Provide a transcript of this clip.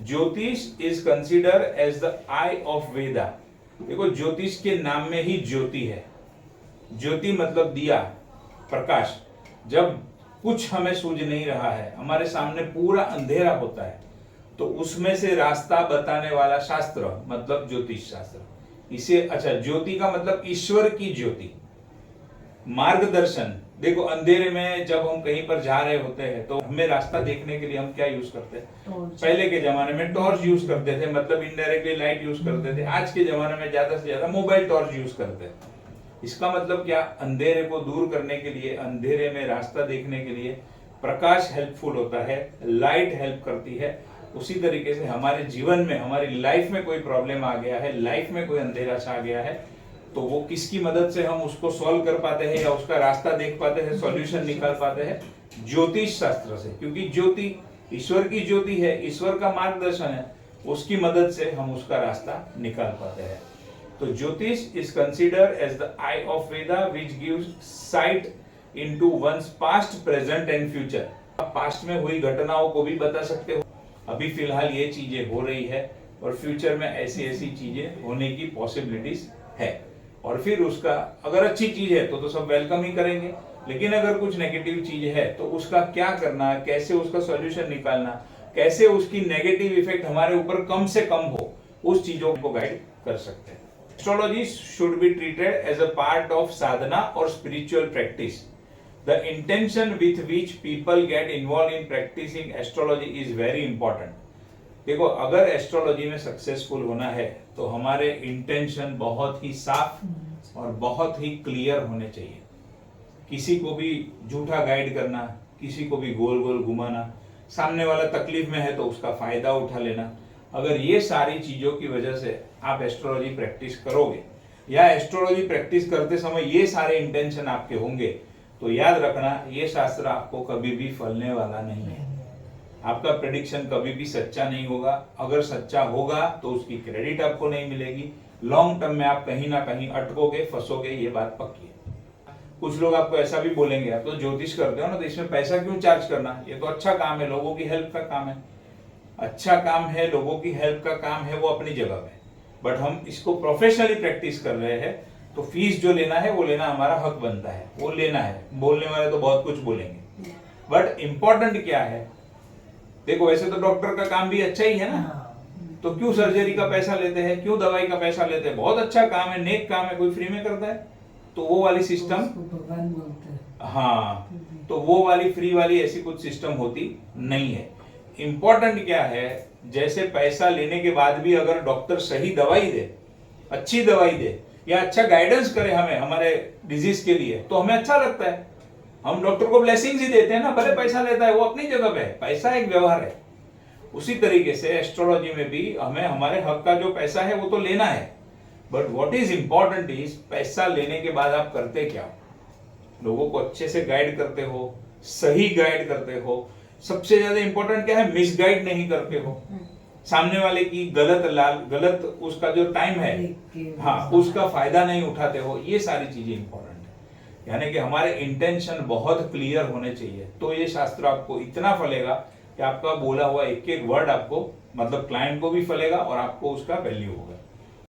ज्योतिष is consider as the eye of Veda. देखो ज्योतिष के नाम में ही ज्योति है। ज्योति मतलब दिया, प्रकाश। जब कुछ हमें सूझ नहीं रहा है, हमारे सामने पूरा अंधेरा होता है, तो उसमें से रास्ता बताने वाला शास्त्र मतलब ज्योतिष शास्त्र। इसे अच्छा, ज्योति का मतलब ईश्वर की ज्योति, मार्गदर्शन। देखो अंधेरे में जब हम कहीं पर जा रहे होते हैं तो हमें रास्ता देखने के लिए हम क्या यूज करते हैं? पहले के जमाने में टॉर्च यूज करते थे, मतलब इनडायरेक्टली लाइट यूज करते थे। आज के जमाने में ज्यादा से ज्यादा मोबाइल टॉर्च यूज करते हैं। इसका मतलब क्या? अंधेरे को दूर करने के लिए, अंधेरे में रास्ता देखने के लिए प्रकाश हेल्पफुल होता है, लाइट हेल्प करती है। उसी तरीके से हमारे जीवन में, हमारी लाइफ में कोई प्रॉब्लम आ गया है, लाइफ में कोई अंधेरा छा गया है, तो वो किसकी मदद से हम उसको सॉल्व कर पाते हैं या उसका रास्ता देख पाते हैं, सॉल्यूशन निकाल पाते हैं? ज्योतिष शास्त्र से। क्योंकि ज्योति ईश्वर की ज्योति है, ईश्वर का मार्गदर्शन है, उसकी मदद से हम उसका रास्ता निकाल पाते हैं। तो Jyotish is consider as the eye of Veda which gives sight into one's past, present and future. पास्ट में हुई घटनाओं को भी बता सकते हो, अभी फिलहाल ये चीजें हो रही है और फ्यूचर में ऐसी ऐसी चीजें होने की पॉसिबिलिटीज है। और फिर उसका अगर अच्छी चीज है तो सब वेलकम ही करेंगे, लेकिन अगर कुछ नेगेटिव चीज है तो उसका क्या करना, कैसे उसका सॉल्यूशन निकालना, कैसे उसकी नेगेटिव इफेक्ट हमारे ऊपर कम से कम हो, उस चीजों को गाइड कर सकते हैं। Astrology should be treated as a part of sadhana और spiritual practice. The intention with which people get involve in practicing astrology is very important. देखो अगर एस्ट्रोलॉजी में सक्सेसफुल होना है तो हमारे इंटेंशन बहुत ही साफ और बहुत ही क्लियर होने चाहिए। किसी को भी झूठा गाइड करना, किसी को भी गोल गोल घुमाना, सामने वाला तकलीफ में है तो उसका फायदा उठा लेना, अगर ये सारी चीजों की वजह से आप एस्ट्रोलॉजी प्रैक्टिस करोगे या एस्ट्रोलॉजी प्रैक्टिस करते समय ये सारे इंटेंशन आपके होंगे, तो याद रखना ये शास्त्र आपको कभी भी फलने वाला नहीं है। आपका प्रेडिक्शन कभी भी सच्चा नहीं होगा। अगर सच्चा होगा तो उसकी क्रेडिट आपको नहीं मिलेगी। लॉन्ग टर्म में आप कहीं ना कहीं अटकोगे, फंसोगे, ये बात पक्की है। कुछ लोग आपको ऐसा भी बोलेंगे, आप तो ज्योतिष करते हो ना, तो इसमें पैसा क्यों चार्ज करना? ये तो अच्छा काम है, लोगों की हेल्प का काम है। अच्छा काम है, लोगों की हेल्प का काम है, वो अपनी जगह पे, बट हम इसको प्रोफेशनली प्रैक्टिस कर रहे हैं तो फीस जो लेना है वो लेना हमारा हक बनता है, वो लेना है। बोलने वाले तो बहुत कुछ बोलेंगे, बट इंपॉर्टेंट क्या है? देखो वैसे तो डॉक्टर का काम भी अच्छा ही है ना, तो क्यों सर्जरी का पैसा लेते हैं, क्यों दवाई का पैसा लेते हैं? बहुत अच्छा काम है, नेक काम है, कोई फ्री में करता है? तो वो वाली सिस्टम, भगवान बोलते हैं। हाँ, तो वो वाली फ्री वाली ऐसी कुछ सिस्टम होती नहीं है। इंपॉर्टेंट क्या है, जैसे पैसा लेने के बाद भी अगर डॉक्टर सही दवाई दे, अच्छी दवाई दे या अच्छा गाइडेंस करे हमें हमारे डिजीज के लिए, तो हमें अच्छा लगता है। हम डॉक्टर को ब्लेसिंग्स ही देते हैं ना, भले पैसा लेता है, वो अपनी जगह पे है, पैसा एक व्यवहार है। उसी तरीके से एस्ट्रोलॉजी में भी हमें हमारे हक का जो पैसा है वो तो लेना है, but what is important is पैसा लेने के बाद आप करते क्या? लोगों को अच्छे से गाइड करते हो, सही गाइड करते हो। सबसे ज्यादा इंपॉर्टेंट क्या है? मिसगाइड नहीं करते हो, सामने वाले की गलत उसका जो टाइम है, हाँ, उसका फायदा नहीं उठाते हो। ये सारी चीजें इंपॉर्टेंट है, यानी कि हमारे इंटेंशन बहुत क्लियर होने चाहिए। तो ये शास्त्र आपको इतना फलेगा कि आपका बोला हुआ एक एक वर्ड आपको, मतलब क्लाइंट को भी फलेगा और आपको उसका वैल्यू होगा।